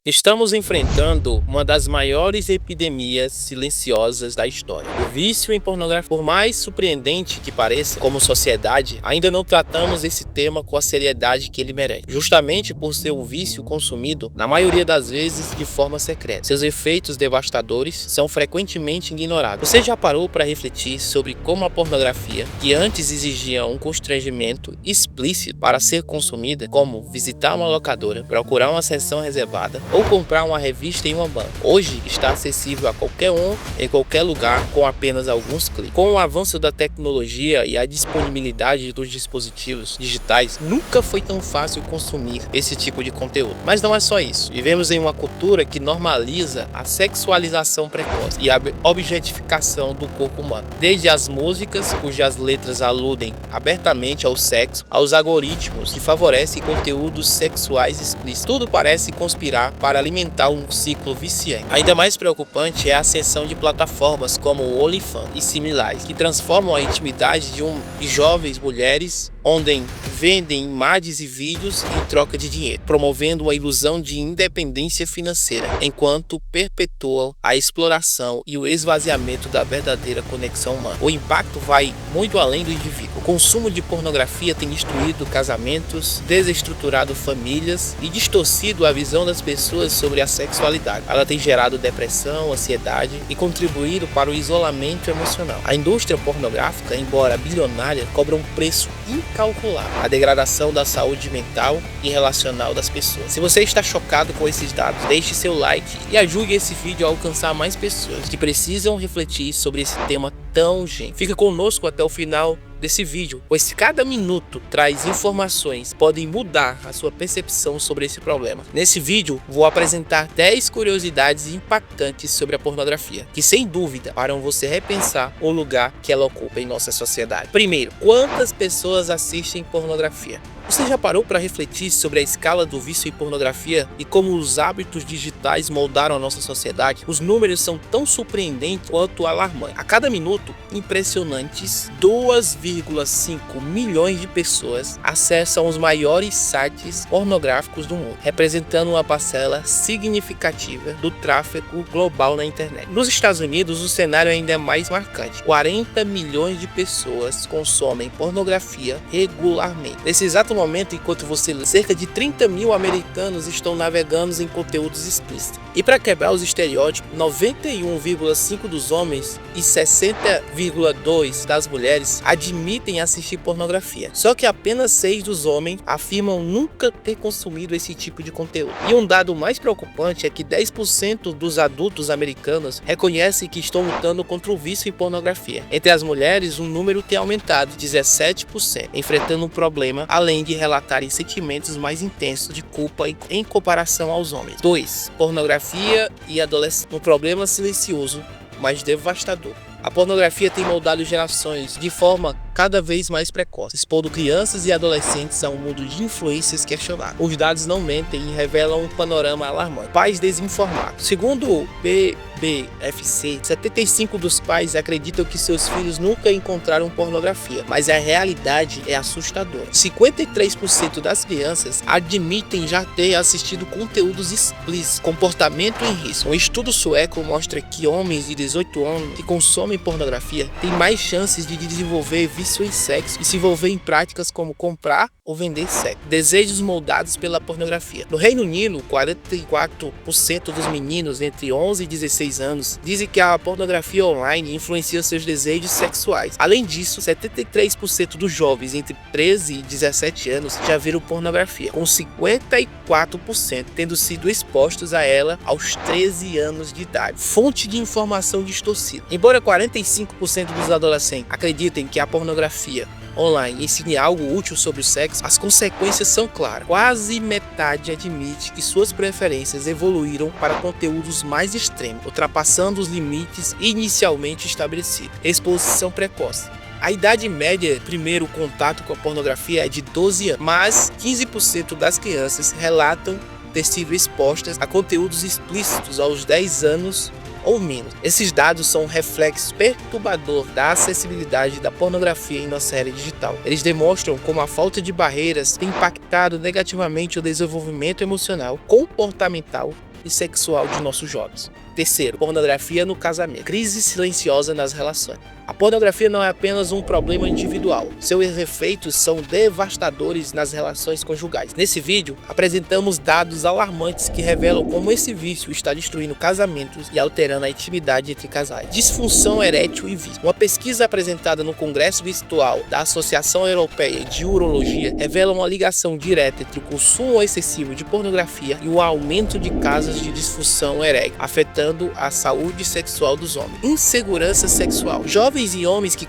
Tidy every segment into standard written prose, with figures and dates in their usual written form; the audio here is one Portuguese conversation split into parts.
Estamos enfrentando uma das maiores epidemias silenciosas da história. O vício em pornografia. Por mais surpreendente que pareça, como sociedade, ainda não tratamos esse tema com a seriedade que ele merece. Justamente por ser um vício consumido, na maioria das vezes, de forma secreta. Seus efeitos devastadores são frequentemente ignorados. Você já parou para refletir sobre como a pornografia, que antes exigia um constrangimento explícito para ser consumida, como visitar uma locadora, procurar uma sessão reservada, ou comprar uma revista em uma banca, hoje está acessível a qualquer um, em qualquer lugar, com apenas alguns cliques. Com o avanço da tecnologia e a disponibilidade dos dispositivos digitais, nunca foi tão fácil consumir esse tipo de conteúdo. Mas não é só isso. Vivemos em uma cultura que normaliza a sexualização precoce e a objetificação do corpo humano. Desde as músicas, cujas letras aludem abertamente ao sexo, aos algoritmos que favorecem conteúdos sexuais explícitos. Tudo parece conspirar para alimentar um ciclo viciante. Ainda mais preocupante é a ascensão de plataformas como o OnlyFans e similares, que transformam a intimidade de jovens mulheres, onde vendem imagens e vídeos em troca de dinheiro, promovendo uma ilusão de independência financeira, enquanto perpetuam a exploração e o esvaziamento da verdadeira conexão humana. O impacto vai muito além do indivíduo. O consumo de pornografia tem destruído casamentos, desestruturado famílias e distorcido a visão das pessoas sobre a sexualidade. Ela tem gerado depressão, ansiedade e contribuído para o isolamento emocional. A indústria pornográfica, embora bilionária, cobra um preço incalculável: a degradação da saúde mental e relacional das pessoas. Se você está chocado com esses dados, deixe seu like e ajude esse vídeo a alcançar mais pessoas que precisam refletir sobre esse tema tão urgente. Fica conosco até o final desse vídeo, pois cada minuto traz informações que podem mudar a sua percepção sobre esse problema. Nesse vídeo, vou apresentar 10 curiosidades impactantes sobre a pornografia, que sem dúvida farão você repensar o lugar que ela ocupa em nossa sociedade. Primeiro, quantas pessoas assistem pornografia? Você já parou para refletir sobre a escala do vício em pornografia e como os hábitos digitais moldaram a nossa sociedade? Os números são tão surpreendentes quanto alarmantes. A cada minuto, impressionantes 2,5 milhões de pessoas acessam os maiores sites pornográficos do mundo, representando uma parcela significativa do tráfego global na internet. Nos Estados Unidos, o cenário ainda é mais marcante. 40 milhões de pessoas consomem pornografia regularmente. Nesse exato momento, enquanto você lê, cerca de 30 mil americanos estão navegando em conteúdos explícitos. E para quebrar os estereótipos, 91,5% dos homens e 60,2% das mulheres admitem assistir pornografia. Só que apenas 6% dos homens afirmam nunca ter consumido esse tipo de conteúdo. E um dado mais preocupante é que 10% dos adultos americanos reconhecem que estão lutando contra o vício em pornografia. Entre as mulheres, o número tem aumentado 17%, enfrentando um problema, além de relatarem sentimentos mais intensos de culpa em comparação aos homens. 2. Pornografia e adolescência. Um problema silencioso, mas devastador. A pornografia tem moldado gerações de forma cada vez mais precoce, expondo crianças e adolescentes a um mundo de influências questionáveis. Os dados não mentem e revelam um panorama alarmante. Pais desinformados. Segundo o BBFC, 75% dos pais acreditam que seus filhos nunca encontraram pornografia, mas a realidade é assustadora. 53% das crianças admitem já ter assistido conteúdos explícitos, comportamento em risco. Um estudo sueco mostra que homens de 18 anos que consomem pornografia têm mais chances de desenvolver vício em sexo e se envolver em práticas como comprar ou vender sexo. Desejos moldados pela pornografia. No Reino Unido, 44% dos meninos entre 11 e 16 anos dizem que a pornografia online influencia seus desejos sexuais. Além disso, 73% dos jovens entre 13 e 17 anos já viram pornografia, com 54% tendo sido expostos a ela aos 13 anos de idade. Fonte de informação distorcida. Embora 45% dos adolescentes acreditem que a pornografia online ensine algo útil sobre o sexo, as consequências são claras. Quase metade admite que suas preferências evoluíram para conteúdos mais extremos, ultrapassando os limites inicialmente estabelecidos. Exposição precoce. A idade média de primeiro contato com a pornografia é de 12 anos, mas 15% das crianças relatam ter sido expostas a conteúdos explícitos aos 10 anos ou menos. Esses dados são um reflexo perturbador da acessibilidade da pornografia em nossa era digital. Eles demonstram como a falta de barreiras tem impactado negativamente o desenvolvimento emocional, comportamental e sexual de nossos jovens. Terceiro, pornografia no casamento. Crise silenciosa nas relações. A pornografia não é apenas um problema individual. Seus efeitos são devastadores nas relações conjugais. Nesse vídeo, apresentamos dados alarmantes que revelam como esse vício está destruindo casamentos e alterando a intimidade entre casais. Disfunção erétil e vício. Uma pesquisa apresentada no Congresso Virtual da Associação Europeia de Urologia revela uma ligação direta entre o consumo excessivo de pornografia e o aumento de casos de disfunção erétil, afetando a saúde sexual dos homens. Insegurança sexual. Jovens e homens que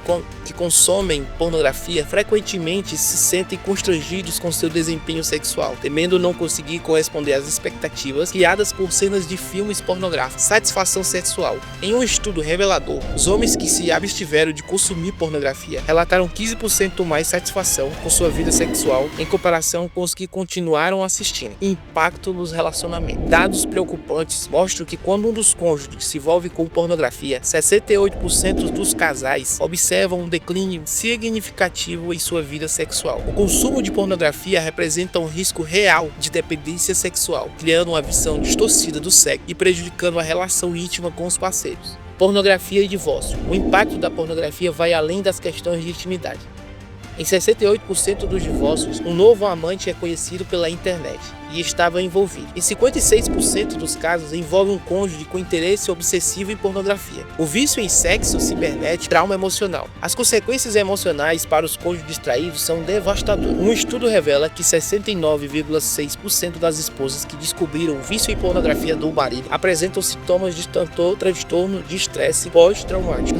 consomem pornografia frequentemente se sentem constrangidos com seu desempenho sexual, temendo não conseguir corresponder às expectativas criadas por cenas de filmes pornográficos. Satisfação sexual. Em um estudo revelador, os homens que se abstiveram de consumir pornografia relataram 15% mais satisfação com sua vida sexual em comparação com os que continuaram assistindo. Impacto nos relacionamentos. Dados preocupantes mostram que quando um dos cônjuges se envolve com pornografia, 68% dos casais observam um declínio significativo em sua vida sexual. O consumo de pornografia representa um risco real de dependência sexual, criando uma visão distorcida do sexo e prejudicando a relação íntima com os parceiros. Pornografia e divórcio. O impacto da pornografia vai além das questões de intimidade. Em 68% dos divórcios, um novo amante é conhecido pela internet e estava envolvido. Em 56% dos casos, envolve um cônjuge com interesse obsessivo em pornografia. O vício em sexo cibernético, trauma emocional. As consequências emocionais para os cônjuges traídos são devastadoras. Um estudo revela que 69,6% das esposas que descobriram o vício em pornografia do marido apresentam sintomas de transtorno de estresse pós-traumático.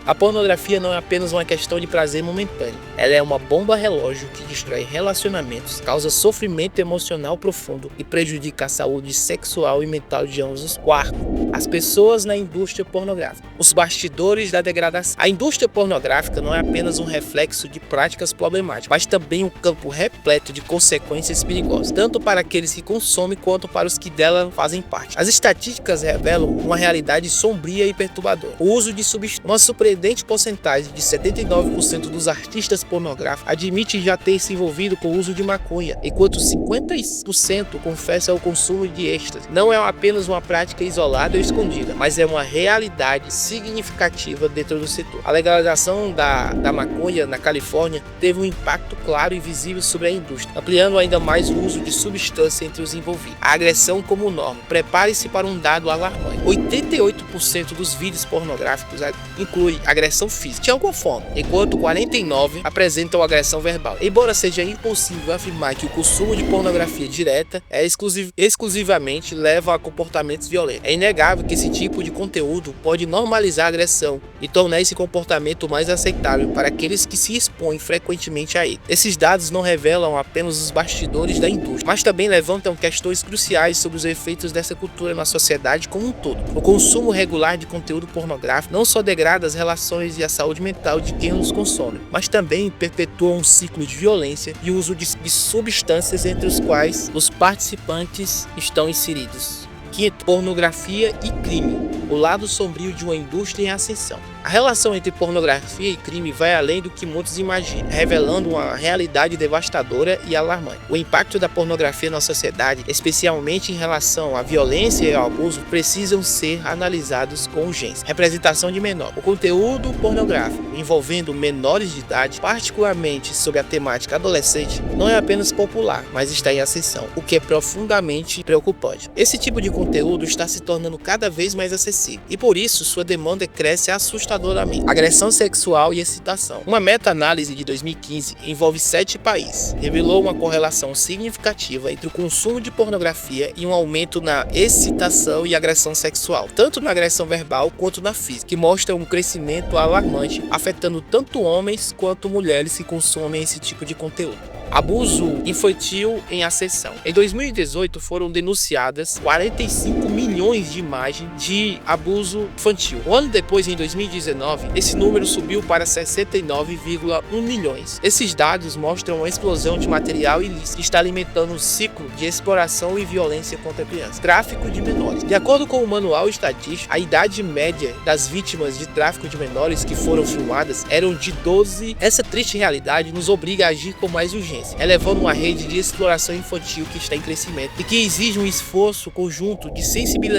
A pornografia não é apenas uma questão de prazer momentâneo. Ela é uma bomba relógio que destrói relacionamentos, causa sofrimento emocional profundo e prejudica a saúde sexual e mental de ambos os quartos. As pessoas na indústria pornográfica. Os bastidores da degradação. A indústria pornográfica não é apenas um reflexo de práticas problemáticas, mas também um campo repleto de consequências perigosas, tanto para aqueles que consomem quanto para os que dela fazem parte. As estatísticas revelam uma realidade sombria e perturbadora. O uso de substâncias. Uma surpreendente porcentagem de 79% dos artistas pornográficos admite já ter se envolvido com o uso de maconha, enquanto 50% confessa o consumo de êxtase. Não é apenas uma prática isolada ou escondida, mas é uma realidade significativa dentro do setor. A legalização da maconha na Califórnia teve um impacto claro e visível sobre a indústria, ampliando ainda mais o uso de substância entre os envolvidos. A agressão como norma. Prepare-se para um dado alarmante. 88% dos vídeos pornográficos incluem agressão física de alguma forma, enquanto 49% apresentam agressão verbal. Embora seja impossível afirmar que o consumo de pornografia direta exclusivamente leva a comportamentos violentos, é inegável que esse tipo de conteúdo pode normalizar a agressão e tornar esse comportamento mais aceitável para aqueles que se expõem frequentemente a ele. Esses dados não revelam apenas os bastidores da indústria, mas também levantam questões cruciais sobre os efeitos dessa cultura na sociedade como um todo. O consumo regular de conteúdo pornográfico não só degrada as relações e a saúde mental de quem os consome, mas também perpetua um ciclo de violência e uso de substâncias entre os quais os participantes estão inseridos. Quinto, pornografia e crime. O lado sombrio de uma indústria em ascensão. A relação entre pornografia e crime vai além do que muitos imaginam, revelando uma realidade devastadora e alarmante. O impacto da pornografia na sociedade, especialmente em relação à violência e ao abuso, precisam ser analisados com urgência. Representação de menor. O conteúdo pornográfico envolvendo menores de idade, particularmente sobre a temática adolescente, não é apenas popular, mas está em ascensão, o que é profundamente preocupante. Esse tipo de conteúdo está se tornando cada vez mais acessível e por isso sua demanda cresce assustadoramente. Agressão sexual e excitação. Uma meta-análise de 2015 envolve 7 países. Revelou uma correlação significativa entre o consumo de pornografia e um aumento na excitação e agressão sexual, tanto na agressão verbal quanto na física, que mostra um crescimento alarmante, afetando tanto homens quanto mulheres que consomem esse tipo de conteúdo. Abuso infantil em ascensão. Em 2018 foram denunciadas 45 milhões milhões de imagens de abuso infantil. Um ano depois, em 2019, esse número subiu para 69,1 milhões. Esses dados mostram uma explosão de material ilícito que está alimentando um ciclo de exploração e violência contra crianças. Tráfico de menores. De acordo com o Manual Estatístico, a idade média das vítimas de tráfico de menores que foram filmadas eram de 12. Essa triste realidade nos obriga a agir com mais urgência, elevando uma rede de exploração infantil que está em crescimento e que exige um esforço conjunto de sensibilização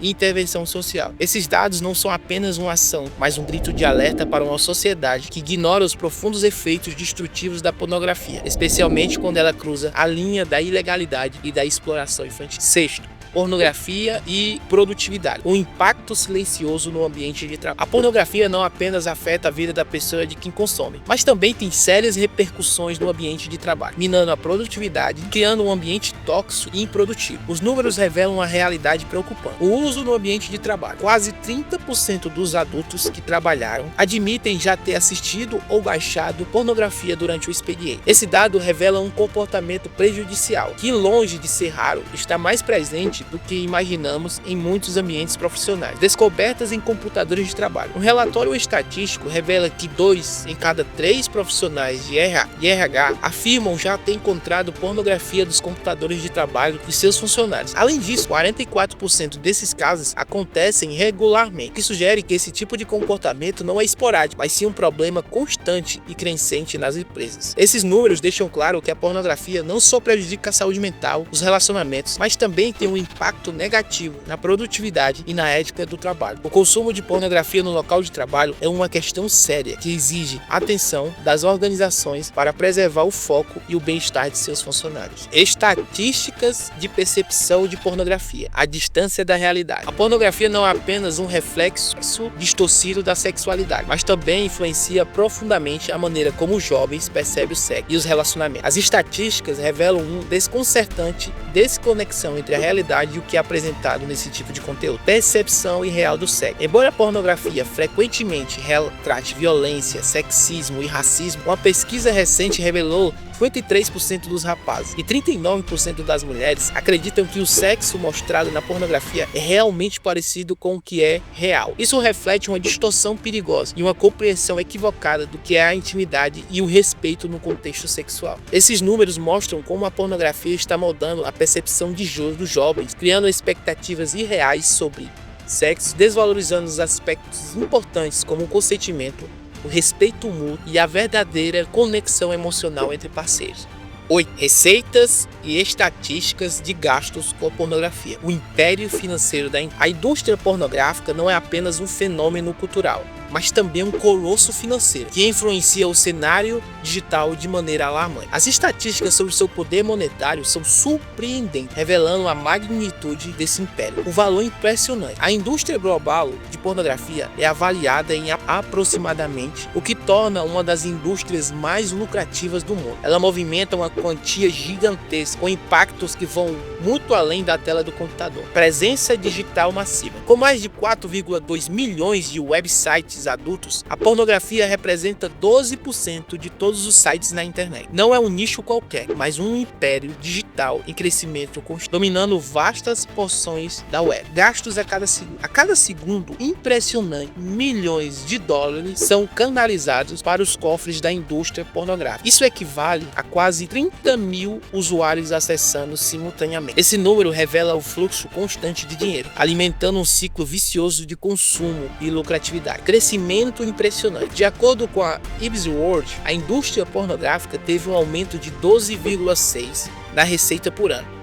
e intervenção social. Esses dados não são apenas uma ação, mas um grito de alerta para uma sociedade que ignora os profundos efeitos destrutivos da pornografia, especialmente quando ela cruza a linha da ilegalidade e da exploração infantil. Sexto, pornografia e produtividade. O impacto silencioso no ambiente de trabalho. A pornografia não apenas afeta a vida da pessoa de quem consome, mas também tem sérias repercussões no ambiente de trabalho, minando a produtividade, criando um ambiente tóxico e improdutivo. Os números revelam uma realidade preocupante. O uso no ambiente de trabalho. Quase 30% dos adultos que trabalharam admitem já ter assistido ou baixado pornografia durante o expediente. Esse dado revela um comportamento prejudicial, que longe de ser raro, está mais presente do que imaginamos em muitos ambientes profissionais. Descobertas em computadores de trabalho. Um relatório estatístico revela que 2 em cada 3 profissionais de RH afirmam já ter encontrado pornografia dos computadores de trabalho de seus funcionários. Além disso, 44% desses casos acontecem regularmente, o que sugere que esse tipo de comportamento não é esporádico, mas sim um problema constante e crescente nas empresas. Esses números deixam claro que a pornografia não só prejudica a saúde mental, os relacionamentos, mas também tem um impacto negativo na produtividade e na ética do trabalho. O consumo de pornografia no local de trabalho é uma questão séria que exige atenção das organizações para preservar o foco e o bem-estar de seus funcionários. Estatísticas de percepção de pornografia. A distância da realidade. A pornografia não é apenas um reflexo distorcido da sexualidade, mas também influencia profundamente a maneira como os jovens percebem o sexo e os relacionamentos. As estatísticas revelam uma desconcertante desconexão entre a realidade e o que é apresentado nesse tipo de conteúdo. Percepção irreal do sexo. Embora a pornografia frequentemente retrate violência, sexismo e racismo, uma pesquisa recente revelou 53% dos rapazes e 39% das mulheres acreditam que o sexo mostrado na pornografia é realmente parecido com o que é real. Isso reflete uma distorção perigosa e uma compreensão equivocada do que é a intimidade e o respeito no contexto sexual. Esses números mostram como a pornografia está moldando a percepção dos jovens, criando expectativas irreais sobre sexo, desvalorizando os aspectos importantes como o consentimento, o respeito mútuo e a verdadeira conexão emocional entre parceiros. 8. Receitas e estatísticas de gastos com pornografia. O império financeiro A indústria pornográfica não é apenas um fenômeno cultural, mas também um colosso financeiro que influencia o cenário digital de maneira alarmante. As estatísticas sobre seu poder monetário são surpreendentes, revelando a magnitude desse império. O valor impressionante. A indústria global de pornografia é avaliada em aproximadamente, o que torna uma das indústrias mais lucrativas do mundo. Ela movimenta uma quantia gigantesca, com impactos que vão muito além da tela do computador. Presença digital massiva. Com mais de 4,2 milhões de websites adultos, a pornografia representa 12% de todos os sites na internet. Não é um nicho qualquer, mas um império digital em crescimento constante, dominando vastas porções da web. Gastos a cada segundo impressionante, milhões de dólares são canalizados para os cofres da indústria pornográfica. Isso equivale a quase 30 mil usuários acessando simultaneamente. Esse número revela o fluxo constante de dinheiro, alimentando um ciclo vicioso de consumo e lucratividade. Crescimento impressionante. De acordo com a Ipsos, a indústria pornográfica teve um aumento de 12,6% na receita por ano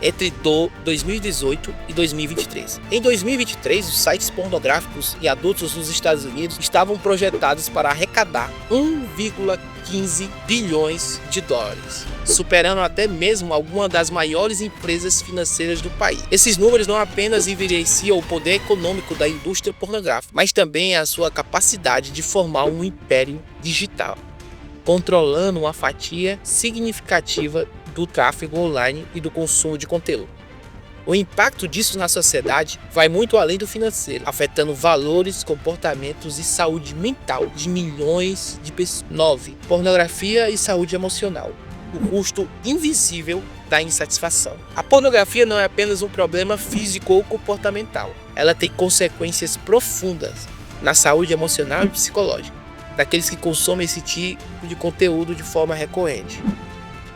entre 2018 e 2023. Em 2023, os sites pornográficos e adultos nos Estados Unidos estavam projetados para arrecadar 1,15 bilhões de dólares, superando até mesmo algumas das maiores empresas financeiras do país. Esses números não apenas evidenciam o poder econômico da indústria pornográfica, mas também a sua capacidade de formar um império digital, controlando uma fatia significativa do tráfego online e do consumo de conteúdo. O impacto disso na sociedade vai muito além do financeiro, afetando valores, comportamentos e saúde mental de milhões de pessoas. 9. Pornografia e saúde emocional. O custo invisível da insatisfação. A pornografia não é apenas um problema físico ou comportamental. Ela tem consequências profundas na saúde emocional e psicológica daqueles que consomem esse tipo de conteúdo de forma recorrente.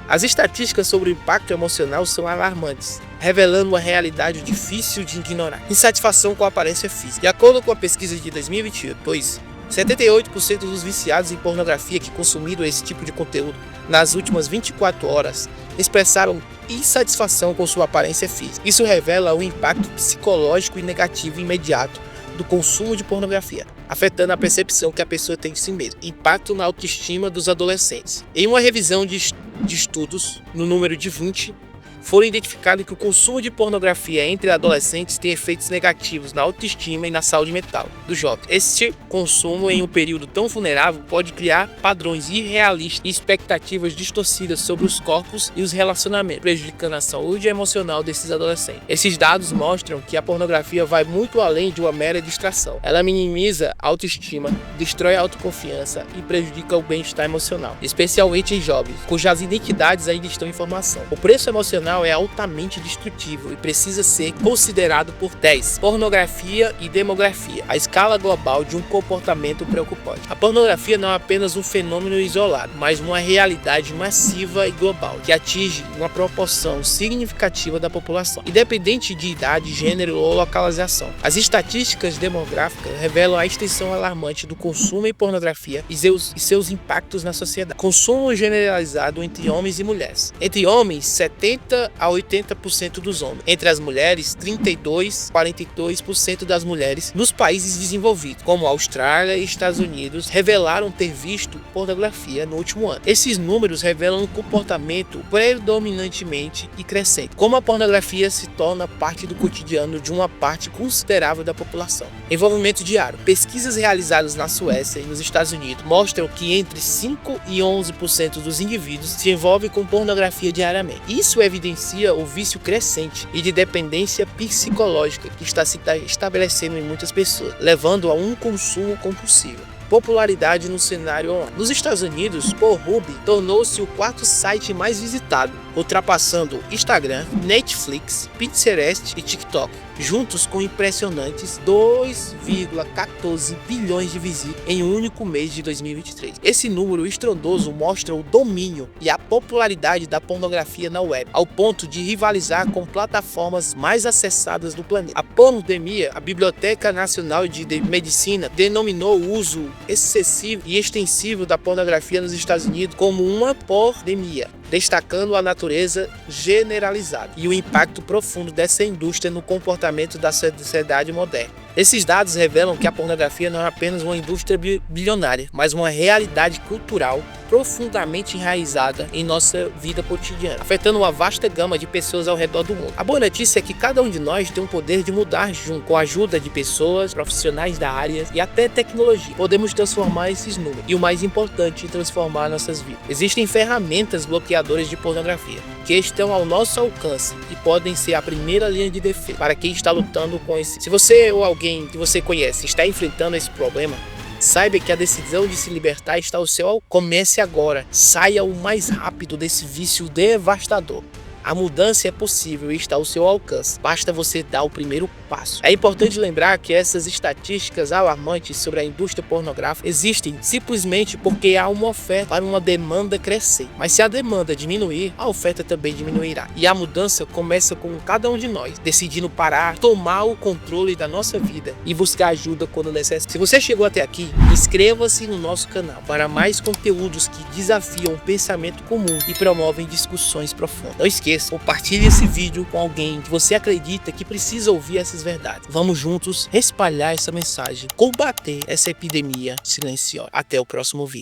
As estatísticas sobre o impacto emocional são alarmantes, revelando uma realidade difícil de ignorar. Insatisfação com a aparência física. De acordo com a pesquisa de 2022, 78% dos viciados em pornografia que consumiram esse tipo de conteúdo nas últimas 24 horas expressaram insatisfação com sua aparência física. Isso revela o impacto psicológico e negativo imediato do consumo de pornografia, afetando a percepção que a pessoa tem de si mesma. Impacto na autoestima dos adolescentes. Em uma revisão de estudos, no número de 20, foram identificados que o consumo de pornografia entre adolescentes tem efeitos negativos na autoestima e na saúde mental dos jovens. Este consumo em um período tão vulnerável pode criar padrões irrealistas e expectativas distorcidas sobre os corpos e os relacionamentos, prejudicando a saúde emocional desses adolescentes. Esses dados mostram que a pornografia vai muito além de uma mera distração. Ela minimiza a autoestima, destrói a autoconfiança e prejudica o bem-estar emocional, especialmente em jovens, cujas identidades ainda estão em formação. O preço emocional é altamente destrutivo e precisa ser considerado por 10. Pornografia e demografia. A escala global de um comportamento preocupante. A pornografia não é apenas um fenômeno isolado, mas uma realidade massiva e global, que atinge uma proporção significativa da população, independente de idade, gênero ou localização. As estatísticas demográficas revelam a extensão alarmante do consumo em pornografia e seus impactos na sociedade. Consumo generalizado entre homens e mulheres. Entre homens, 70 a 80% dos homens. Entre as mulheres, 32 a 42% das mulheres nos países desenvolvidos, como Austrália e Estados Unidos, revelaram ter visto pornografia no último ano. Esses números revelam um comportamento predominantemente e crescente, como a pornografia se torna parte do cotidiano de uma parte considerável da população. Envolvimento diário. Pesquisas realizadas na Suécia e nos Estados Unidos mostram que entre 5 e 11% dos indivíduos se envolvem com pornografia diariamente. Isso evidencia o vício crescente e de dependência psicológica que está se estabelecendo em muitas pessoas, levando a um consumo compulsivo. Popularidade no cenário online. Nos Estados Unidos, Pornhub tornou-se o quarto site mais visitado, ultrapassando Instagram, Netflix, Pinterest e TikTok, juntos com impressionantes 2,14 bilhões de visitas em um único mês de 2023. Esse número estrondoso mostra o domínio e a popularidade da pornografia na web, ao ponto de rivalizar com plataformas mais acessadas do planeta. A pandemia, a Biblioteca Nacional de Medicina denominou o uso excessivo e extensivo da pornografia nos Estados Unidos como uma pandemia, destacando a natureza generalizada e o impacto profundo dessa indústria no comportamento da sociedade moderna. Esses dados revelam que a pornografia não é apenas uma indústria bilionária, mas uma realidade cultural profundamente enraizada em nossa vida cotidiana, afetando uma vasta gama de pessoas ao redor do mundo. A boa notícia é que cada um de nós tem o poder de mudar junto com a ajuda de pessoas, profissionais da área e até tecnologia. Podemos transformar esses números e, o mais importante, transformar nossas vidas. Existem ferramentas bloqueadoras de pornografia que estão ao nosso alcance e podem ser a primeira linha de defesa para quem está lutando com esse. Se você ou alguém que você conhece está enfrentando esse problema, saiba que a decisão de se libertar está ao seu alcance. Comece agora. Saia o mais rápido desse vício devastador. A mudança é possível e está ao seu alcance. Basta você dar o primeiro passo. É importante lembrar que essas estatísticas alarmantes sobre a indústria pornográfica existem simplesmente porque há uma oferta para uma demanda crescer. Mas se a demanda diminuir, a oferta também diminuirá. E a mudança começa com cada um de nós, decidindo parar, tomar o controle da nossa vida e buscar ajuda quando necessário. Se você chegou até aqui, inscreva-se no nosso canal para mais conteúdos que desafiam o pensamento comum e promovem discussões profundas. Não esqueça, compartilhe esse vídeo com alguém que você acredita que precisa ouvir essas verdades. Vamos juntos espalhar essa mensagem, combater essa epidemia silenciosa. Até o próximo vídeo.